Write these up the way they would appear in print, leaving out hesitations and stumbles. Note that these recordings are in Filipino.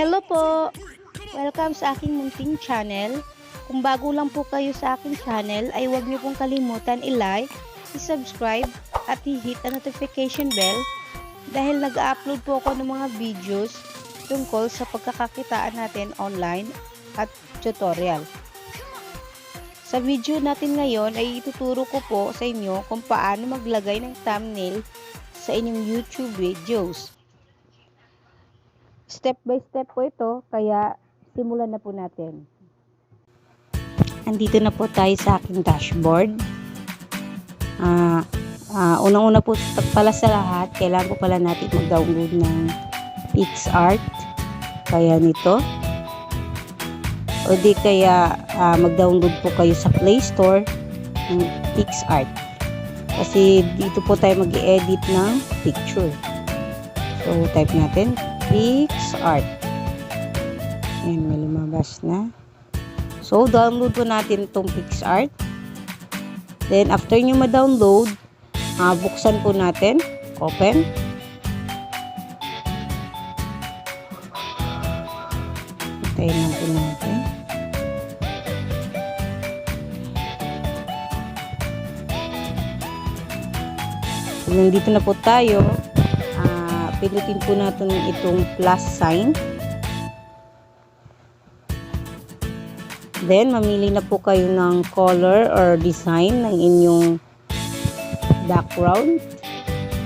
Hello po! Welcome sa aking munting channel. Kung bago lang po kayo sa aking channel, ay huwag niyo pong kalimutan i-like, i-subscribe, at i-hit ang notification bell dahil nag-upload po ako ng mga videos tungkol sa pagkakakitaan natin online at tutorial. Sa video natin ngayon ay ituturo ko po sa inyo kung paano maglagay ng thumbnail sa inyong YouTube videos. Step by step po ito, kaya simulan na po natin. Andito na po tayo sa aking dashboard. Unang-una po pala sa lahat, kailangan po pala natin mag-download ng PixArt. Kaya nito. O di kaya mag-download po kayo sa Play Store ng PixArt. Kasi dito po tayo mag-edit ng picture. So, type natin PixArt. Ayan, may lumabas na. So, download po natin itong PixArt. Then, after nyo ma-download, buksan po natin. Open. Hintayin lang po natin. So, nandito na po tayo. Pindutin po natin itong plus sign. Then, mamili na po kayo ng color or design ng inyong background.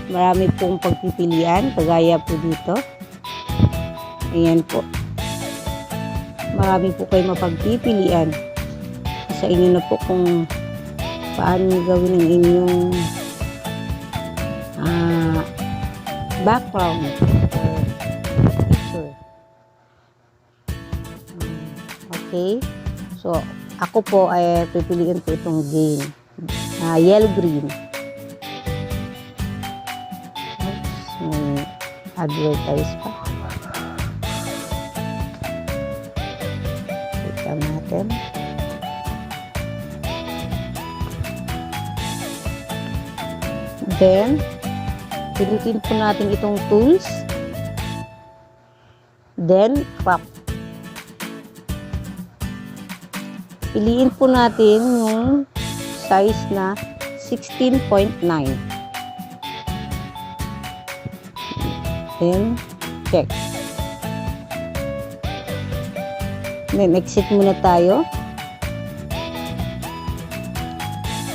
Marami pong pagpipilian, kagaya po dito. Ayan po. Marami po kayo mapagpipilian. Sa inyo na po kung paano gawin ang inyong background or picture. Okay. So, ako po ay pipiliin po itong green. Yellow green. Oops, may advertise pa. Kita natin. Then, pinutin po natin itong tools. Then, crop. Piliin po natin yung size na 16.9. Then, check. Then, exit muna tayo.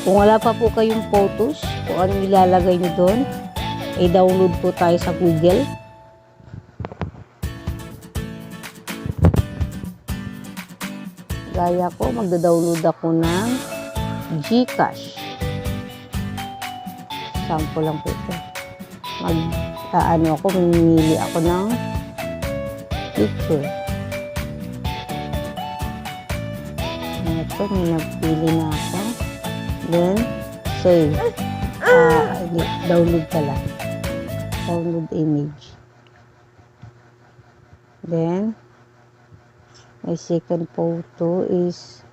Kung wala pa po kayong photos, kung anong ilalagay nyo doon, i-download po tayo sa Google. Gaya ko, magda-download ako ng Gcash. Sample lang po ito. Mamimili ako ng picture. Ito, may nagpili na ako. Then, save. Download pala. Download image. Then, my second photo is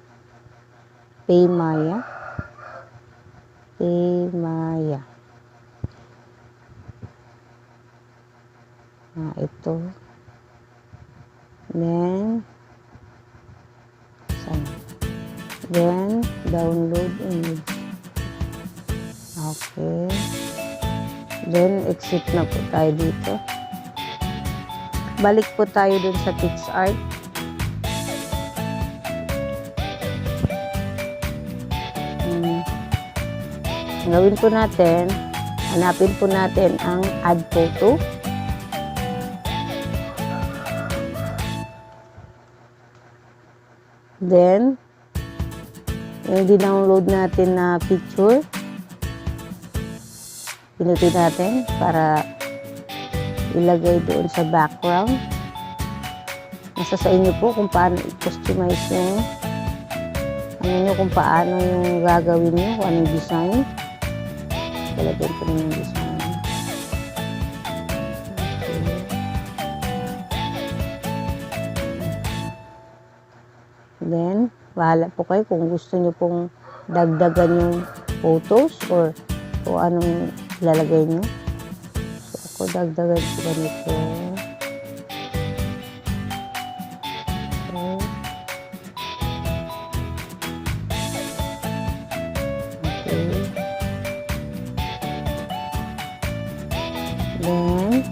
Paymaya. Ito. Then, then, download image. Okay. Then, exit na po tayo dito. Balik po tayo dun sa PixArt. Gawin po natin, hanapin po natin ang add photo. Then, yung di-download natin na picture, pinutin natin para ilagay doon sa background. Nasa sa inyo po kung paano i-customize yung kung paano yung gagawin nyo, kung anong design. Talagyan ko rin yung design. Okay. Then, bahala po kayo kung gusto nyo pong dagdagan yung photos or kung anong ilalagay nyo. So, ako dagdagan ko ganito. Then,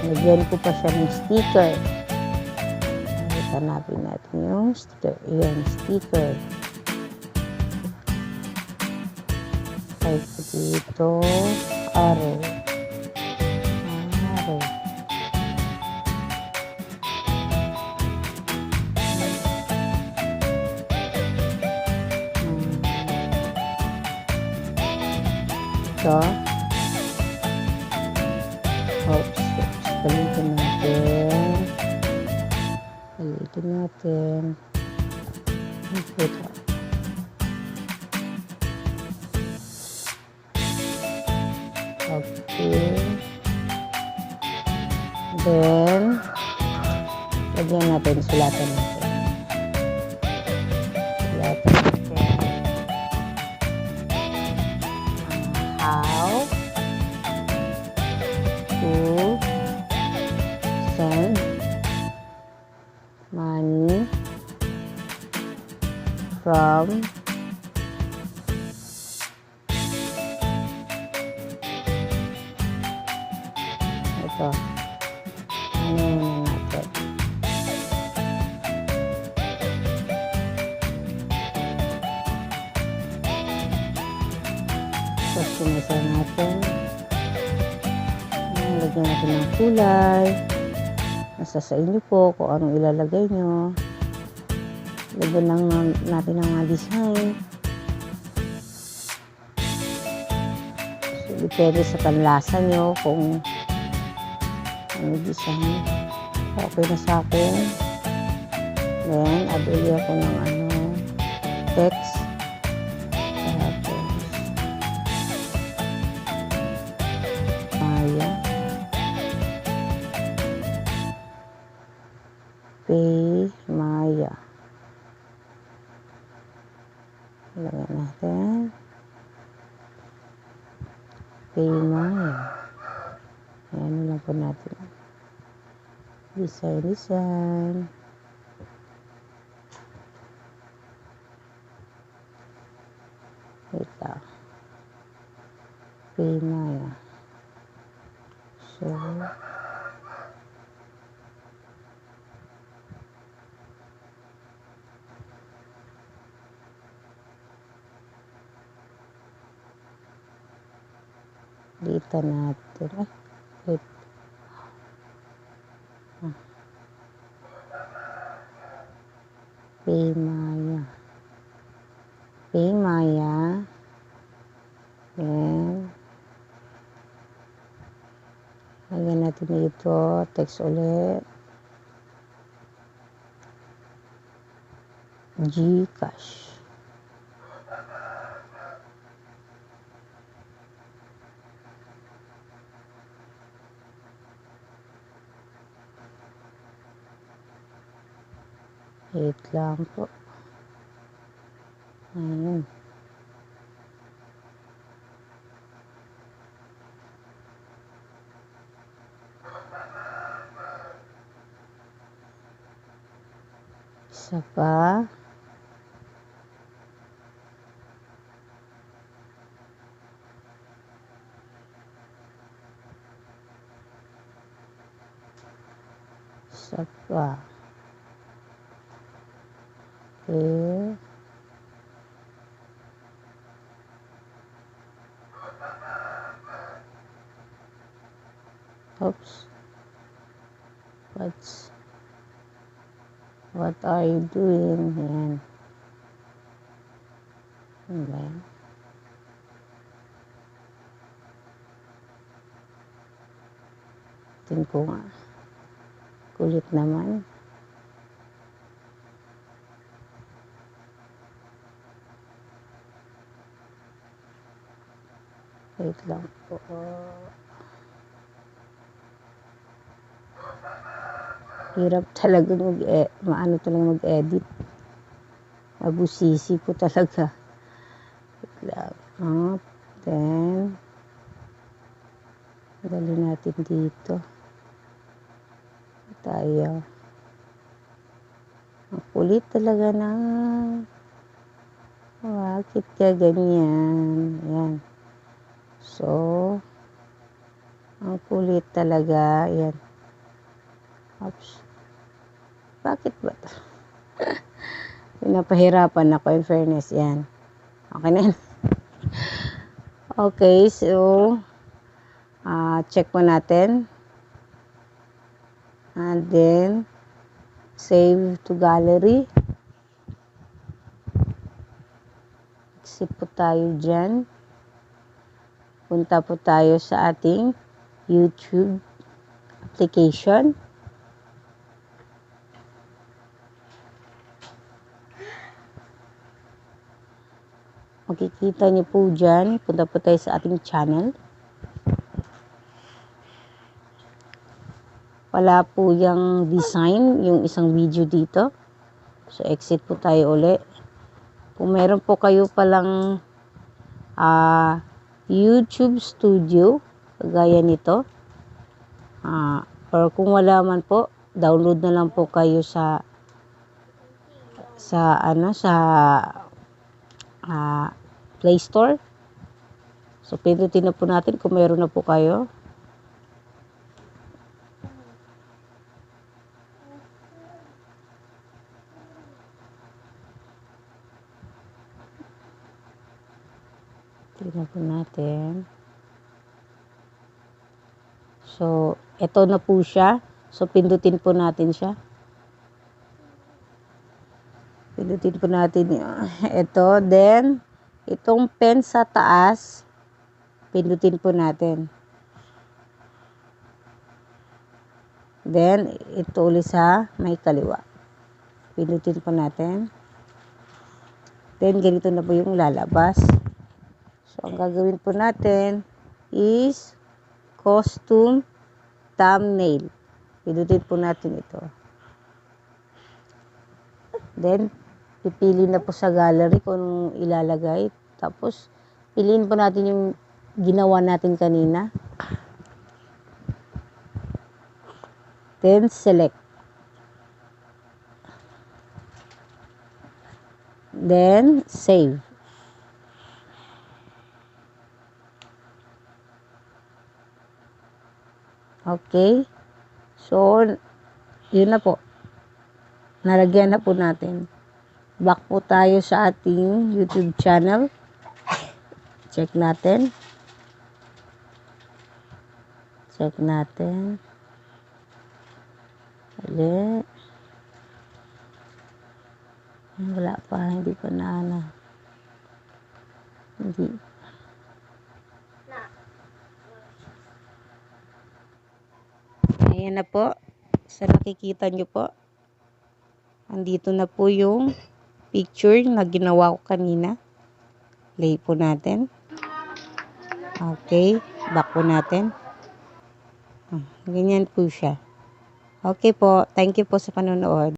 lagyan ko pa siya ng sticker. Hanapin natin yung sticker. Ayan, sticker. Type ko dito, arrow. Arrow. Ito. Oops. Palitin natin. Palitin natin. Ito. Okay. Then, lagyan natin, sulatan natin. Sulatan natin. How to send money from ito. Ano muna natin? Customize natin. Lagyan natin ng kulay. Nasa sa inyo po kung anong ilalagay nyo. Lagyan lang natin ng mga design. So, depende sa panlasa nyo kung ano design. Okay na sa akin. Then, add ulit ako ng text. Tapos, Maya. Pay Maya. Lagyan natin. Pay Maya. Ayan lang po natin. Design. Wait lang. Pay Maya. So, dito natin. Wait. Pay Maya. Pay Maya. Then, lagyan natin dito. Text ulit. Gcash. Wait lang po. Ayun. Isa pa. Isa pa. Okay. Oops. What are you doing? Yan. Ano ba yan? Tingin ko nga. Kulit naman. Wait lang po. Hirap talaga maano talaga mag-edit. Mabusisi po talaga. Wait lang. Then, dali natin dito. Tayo. Ang kulit talaga na. Bakit ka ganyan? Ayan. So, So, ang kulit talaga. Yan. Oops. Bakit ba ito? Pinapahirapan ako in fairness. Yan. Okay na yan. Okay, so, check mo natin. And then, save to gallery. Exit po tayo dyan. Punta po tayo sa ating YouTube application. Makikita niyo po dyan. Punta po tayo sa ating channel. Wala po yung design, yung isang video dito. So, exit po tayo uli. Kung meron po kayo palang YouTube studio, kagaya nito. Or kung wala man po, download na lang po kayo sa Play Store. So, pindutin na po natin kung meron na po kayo. Tingnan po natin. So, ito na po siya. So, pindutin po natin siya. Pindutin po natin ito. Then, itong pen sa taas, pindutin po natin. Then, ito ulit sa may kaliwa. Pindutin po natin. Then, ganito na po yung lalabas. So, ang gagawin po natin is costume thumbnail. Pindutin po natin ito. Then, pipili na po sa gallery kung ilalagay. Tapos, piliin po natin yung ginawa natin kanina. Then, select. Then, save. Okay. So, yun na po. Nalagyan na po natin. Back po tayo sa ating YouTube channel. Check natin. Check natin. Ulit. Wala pa. Hindi pa na. Hindi. Ayan na po. Sa nakikita nyo po. Andito na po yung picture na ginawa ko kanina. Play po natin. Okay. Back po natin. Ganyan po siya. Okay po. Thank you po sa panonood.